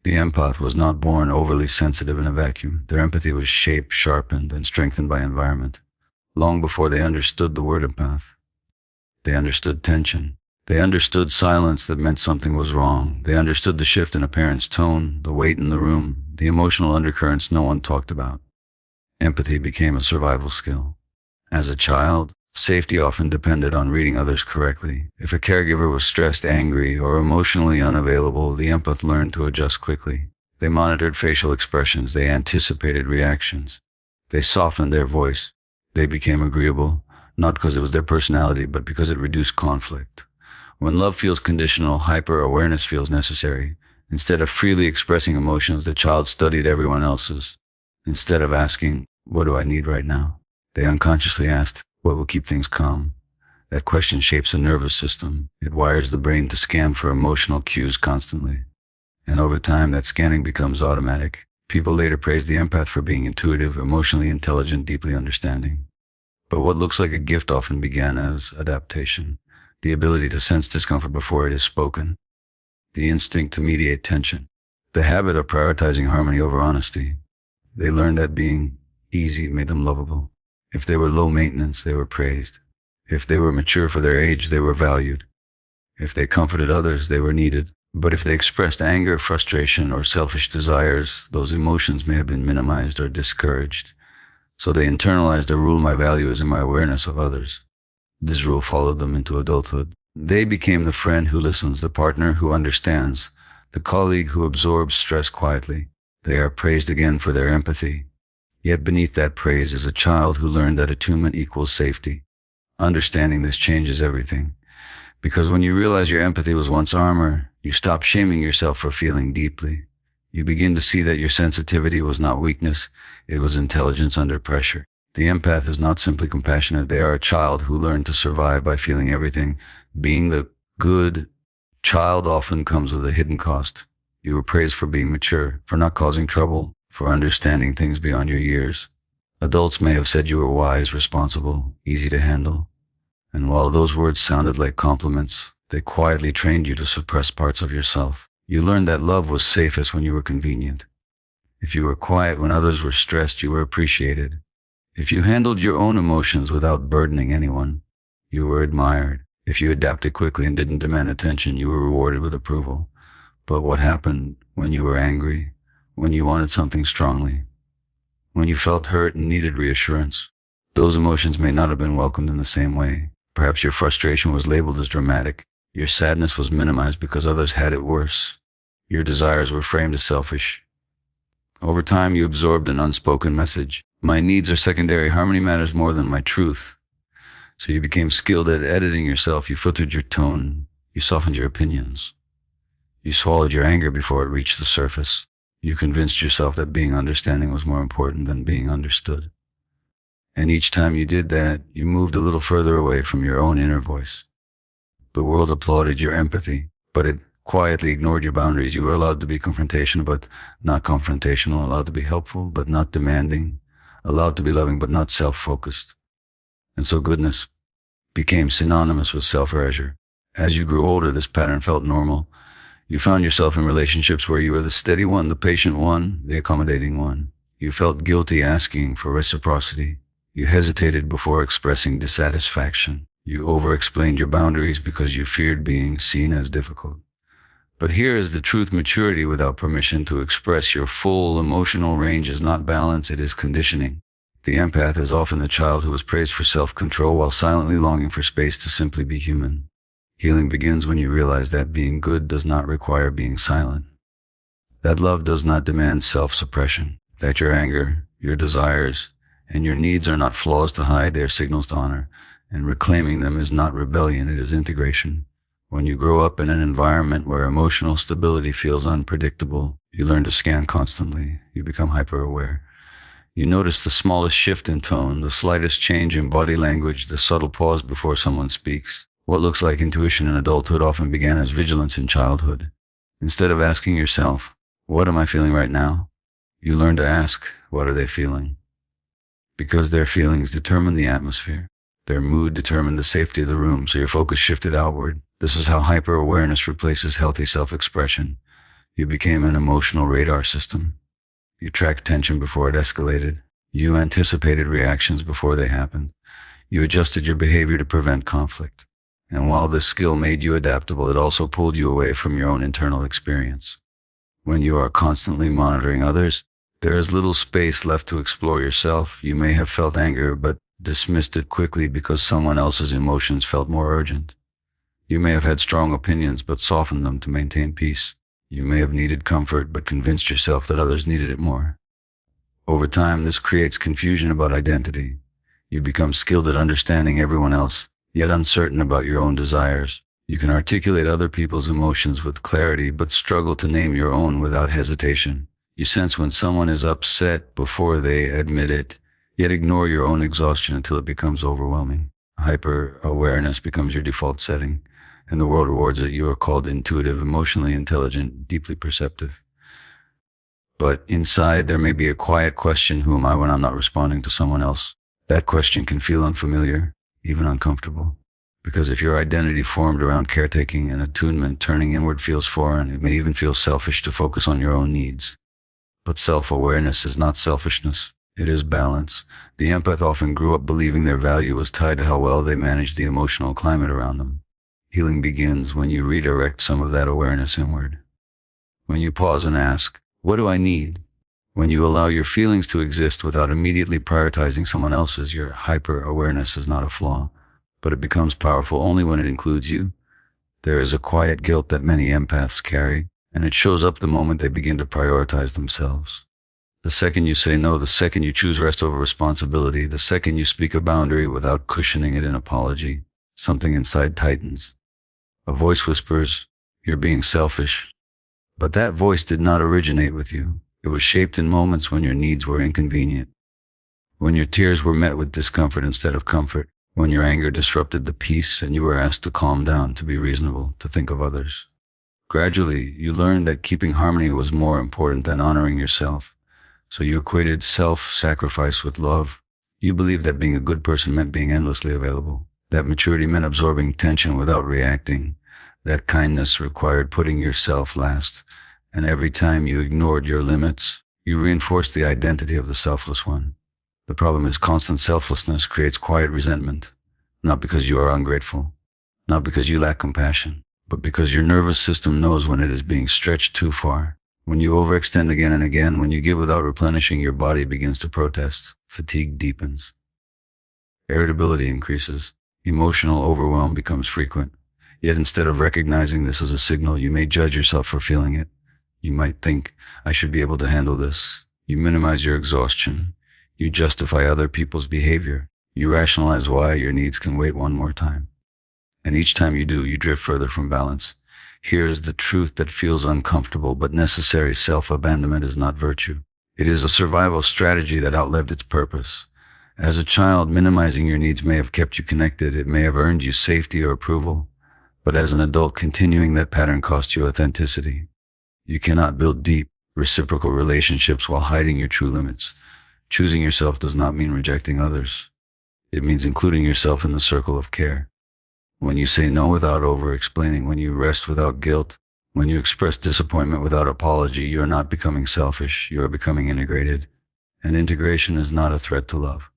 The empath was not born overly sensitive in a vacuum. Their empathy was shaped, sharpened, and strengthened by environment. Long before they understood the word empath, they understood tension. They understood silence that meant something was wrong. They understood the shift in a parent's tone, the weight in the room, the emotional undercurrents no one talked about. Empathy became a survival skill. As a child, safety often depended on reading others correctly. If a caregiver was stressed, angry, or emotionally unavailable, the empath learned to adjust quickly. They monitored facial expressions. They anticipated reactions. They softened their voice. They became agreeable, not because it was their personality, but because it reduced conflict. When love feels conditional, hyper-awareness feels necessary. Instead of freely expressing emotions, the child studied everyone else's. Instead of asking, "What do I need right now?" they unconsciously asked, "What will keep things calm?" That question shapes the nervous system. It wires the brain to scan for emotional cues constantly. And over time, that scanning becomes automatic. People later praise the empath for being intuitive, emotionally intelligent, deeply understanding. But what looks like a gift often began as adaptation. The ability to sense discomfort before it is spoken. The instinct to mediate tension. The habit of prioritizing harmony over honesty. They learned that being easy made them lovable. If they were low maintenance, they were praised. If they were mature for their age, they were valued. If they comforted others, they were needed. But if they expressed anger, frustration, or selfish desires, those emotions may have been minimized or discouraged. So they internalized a rule: my value is in my awareness of others. This rule followed them into adulthood. They became the friend who listens, the partner who understands, the colleague who absorbs stress quietly. They are praised again for their empathy. Yet beneath that praise is a child who learned that attunement equals safety. Understanding this changes everything. Because when you realize your empathy was once armor, you stop shaming yourself for feeling deeply. You begin to see that your sensitivity was not weakness, it was intelligence under pressure. The empath is not simply compassionate, they are a child who learned to survive by feeling everything. Being the good child often comes with a hidden cost. You were praised for being mature, for not causing trouble, for understanding things beyond your years. Adults may have said you were wise, responsible, easy to handle. And while those words sounded like compliments, they quietly trained you to suppress parts of yourself. You learned that love was safest when you were convenient. If you were quiet when others were stressed, you were appreciated. If you handled your own emotions without burdening anyone, you were admired. If you adapted quickly and didn't demand attention, you were rewarded with approval. But what happened when you were angry, when you wanted something strongly, when you felt hurt and needed reassurance? Those emotions may not have been welcomed in the same way. Perhaps your frustration was labeled as dramatic. Your sadness was minimized because others had it worse. Your desires were framed as selfish. Over time, you absorbed an unspoken message: my needs are secondary, harmony matters more than my truth. So you became skilled at editing yourself, you filtered your tone, you softened your opinions. You swallowed your anger before it reached the surface. You convinced yourself that being understanding was more important than being understood. And each time you did that, you moved a little further away from your own inner voice. The world applauded your empathy, but it quietly ignored your boundaries. You were allowed to be confrontational, but not confrontational, allowed to be helpful, but not demanding, allowed to be loving, but not self-focused. And so goodness became synonymous with self-erasure. As you grew older, this pattern felt normal. You found yourself in relationships where you were the steady one, the patient one, the accommodating one. You felt guilty asking for reciprocity. You hesitated before expressing dissatisfaction. You over-explained your boundaries because you feared being seen as difficult. But here is the truth: maturity without permission to express your full emotional range is not balance, it is conditioning. The empath is often the child who was praised for self-control while silently longing for space to simply be human. Healing begins when you realize that being good does not require being silent. That love does not demand self-suppression. That your anger, your desires, and your needs are not flaws to hide, they are signals to honor. And reclaiming them is not rebellion, it is integration. When you grow up in an environment where emotional stability feels unpredictable, you learn to scan constantly. You become hyper-aware. You notice the smallest shift in tone, the slightest change in body language, the subtle pause before someone speaks. What looks like intuition in adulthood often began as vigilance in childhood. Instead of asking yourself, "What am I feeling right now?" you learn to ask, "What are they feeling?" Because their feelings determine the atmosphere. Their mood determined the safety of the room, so your focus shifted outward. This is how hyper-awareness replaces healthy self-expression. You became an emotional radar system. You tracked tension before it escalated. You anticipated reactions before they happened. You adjusted your behavior to prevent conflict. And while this skill made you adaptable, it also pulled you away from your own internal experience. When you are constantly monitoring others, there is little space left to explore yourself. You may have felt anger, but dismissed it quickly because someone else's emotions felt more urgent. You may have had strong opinions, but softened them to maintain peace. You may have needed comfort, but convinced yourself that others needed it more. Over time, this creates confusion about identity. You become skilled at understanding everyone else, yet uncertain about your own desires. You can articulate other people's emotions with clarity, but struggle to name your own without hesitation. You sense when someone is upset before they admit it, yet ignore your own exhaustion until it becomes overwhelming. Hyper-awareness becomes your default setting, and the world rewards it. You are called intuitive, emotionally intelligent, deeply perceptive. But inside, there may be a quiet question: who am I when I'm not responding to someone else? That question can feel unfamiliar, even uncomfortable. Because if your identity formed around caretaking and attunement, turning inward feels foreign. It may even feel selfish to focus on your own needs. But self-awareness is not selfishness. It is balance. The empath often grew up believing their value was tied to how well they managed the emotional climate around them. Healing begins when you redirect some of that awareness inward. When you pause and ask, what do I need? When you allow your feelings to exist without immediately prioritizing someone else's, your hyper-awareness is not a flaw, but it becomes powerful only when it includes you. There is a quiet guilt that many empaths carry, and it shows up the moment they begin to prioritize themselves. The second you say no, the second you choose rest over responsibility, the second you speak a boundary without cushioning it in apology, something inside tightens. A voice whispers, you're being selfish. But that voice did not originate with you. It was shaped in moments when your needs were inconvenient, when your tears were met with discomfort instead of comfort, when your anger disrupted the peace and you were asked to calm down, to be reasonable, to think of others. Gradually, you learned that keeping harmony was more important than honoring yourself. So you equated self-sacrifice with love. You believed that being a good person meant being endlessly available. That maturity meant absorbing tension without reacting. That kindness required putting yourself last. And every time you ignored your limits, you reinforced the identity of the selfless one. The problem is constant selflessness creates quiet resentment, not because you are ungrateful, not because you lack compassion, but because your nervous system knows when it is being stretched too far. When you overextend again and again, when you give without replenishing, your body begins to protest. Fatigue deepens. Irritability increases. Emotional overwhelm becomes frequent. Yet instead of recognizing this as a signal, you may judge yourself for feeling it. You might think, I should be able to handle this. You minimize your exhaustion. You justify other people's behavior. You rationalize why your needs can wait one more time. And each time you do, you drift further from balance. Here is the truth that feels uncomfortable but necessary. Self-abandonment is not virtue. It is a survival strategy that outlived its purpose. As a child, minimizing your needs may have kept you connected. It may have earned you safety or approval. But as an adult, continuing that pattern costs you authenticity. You cannot build deep, reciprocal relationships while hiding your true limits. Choosing yourself does not mean rejecting others. It means including yourself in the circle of care. When you say no without over-explaining, when you rest without guilt, when you express disappointment without apology, you are not becoming selfish, you are becoming integrated. And integration is not a threat to love.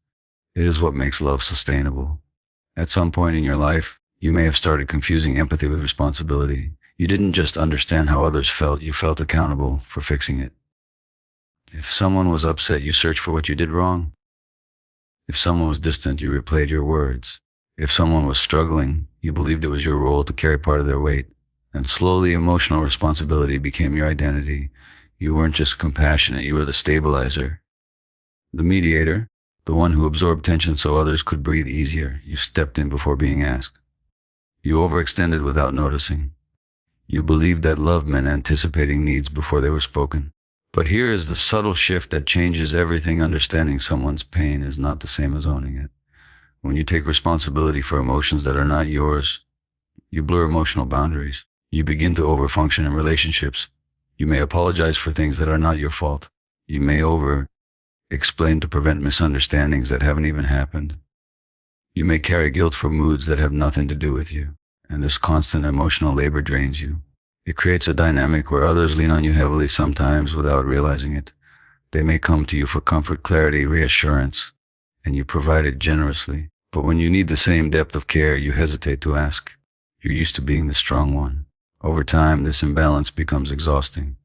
It is what makes love sustainable. At some point in your life, you may have started confusing empathy with responsibility. You didn't just understand how others felt, you felt accountable for fixing it. If someone was upset, you searched for what you did wrong. If someone was distant, you replayed your words. If someone was struggling, you believed it was your role to carry part of their weight. And slowly, emotional responsibility became your identity. You weren't just compassionate, you were the stabilizer, the mediator, the one who absorbed tension so others could breathe easier. You stepped in before being asked. You overextended without noticing. You believed that love meant anticipating needs before they were spoken. But here is the subtle shift that changes everything. Understanding someone's pain is not the same as owning it. When you take responsibility for emotions that are not yours, you blur emotional boundaries. You begin to overfunction in relationships. You may apologize for things that are not your fault. You may over-explain to prevent misunderstandings that haven't even happened. You may carry guilt for moods that have nothing to do with you. And this constant emotional labor drains you. It creates a dynamic where others lean on you heavily, sometimes without realizing it. They may come to you for comfort, clarity, reassurance, and you provide it generously. But when you need the same depth of care, you hesitate to ask. You're used to being the strong one. Over time, this imbalance becomes exhausting,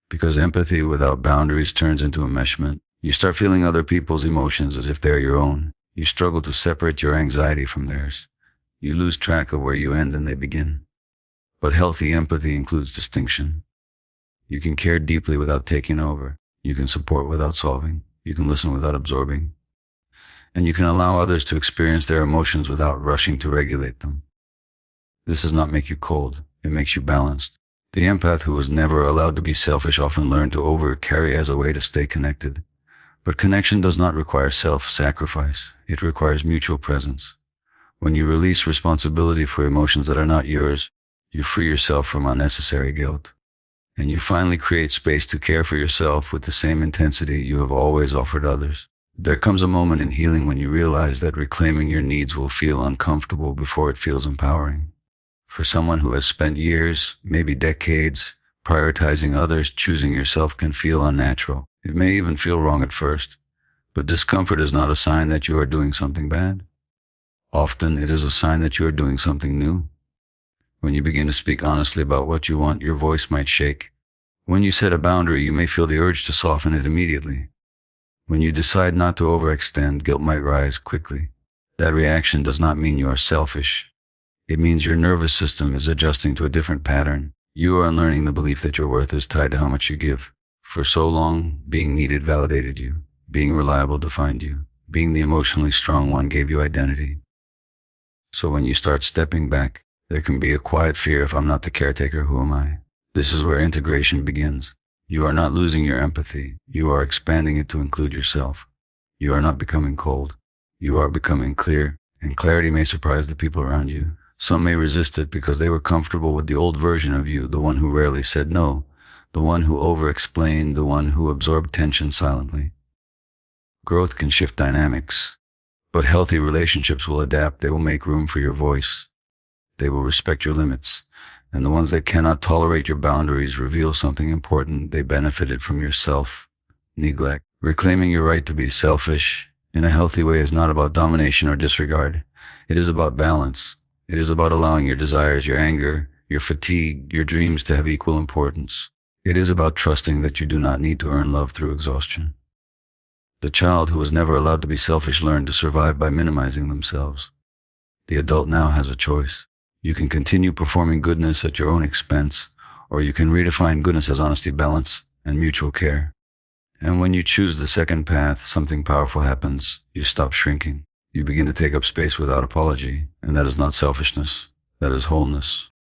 because empathy without boundaries turns into enmeshment. You start feeling other people's emotions as if they're your own. You struggle to separate your anxiety from theirs. You lose track of where you end and they begin. But healthy empathy includes distinction. You can care deeply without taking over. You can support without solving. You can listen without absorbing. And you can allow others to experience their emotions without rushing to regulate them. This does not make you cold. It makes you balanced. The empath who was never allowed to be selfish often learned to over-carry as a way to stay connected. But connection does not require self-sacrifice. It requires mutual presence. When you release responsibility for emotions that are not yours, you free yourself from unnecessary guilt. And you finally create space to care for yourself with the same intensity you have always offered others. There comes a moment in healing when you realize that reclaiming your needs will feel uncomfortable before it feels empowering. For someone who has spent years, maybe decades, prioritizing others, choosing yourself can feel unnatural. It may even feel wrong at first. But discomfort is not a sign that you are doing something bad. Often it is a sign that you are doing something new. When you begin to speak honestly about what you want, your voice might shake. When you set a boundary, you may feel the urge to soften it immediately. When you decide not to overextend, guilt might rise quickly. That reaction does not mean you are selfish. It means your nervous system is adjusting to a different pattern. You are unlearning the belief that your worth is tied to how much you give. For so long, being needed validated you. Being reliable defined you. Being the emotionally strong one gave you identity. So when you start stepping back, there can be a quiet fear: if I'm not the caretaker, who am I? This is where integration begins. You are not losing your empathy. You are expanding it to include yourself. You are not becoming cold. You are becoming clear, and clarity may surprise the people around you. Some may resist it because they were comfortable with the old version of you, the one who rarely said no, the one who over-explained, the one who absorbed tension silently. Growth can shift dynamics, but healthy relationships will adapt. They will make room for your voice. They will respect your limits, and the ones that cannot tolerate your boundaries reveal something important: they benefited from your self-neglect. Reclaiming your right to be selfish in a healthy way is not about domination or disregard. It is about balance. It is about allowing your desires, your anger, your fatigue, your dreams to have equal importance. It is about trusting that you do not need to earn love through exhaustion. The child who was never allowed to be selfish learned to survive by minimizing themselves. The adult now has a choice. You can continue performing goodness at your own expense, or you can redefine goodness as honesty, balance, and mutual care. And when you choose the second path, something powerful happens. You stop shrinking. You begin to take up space without apology, and that is not selfishness. That is wholeness.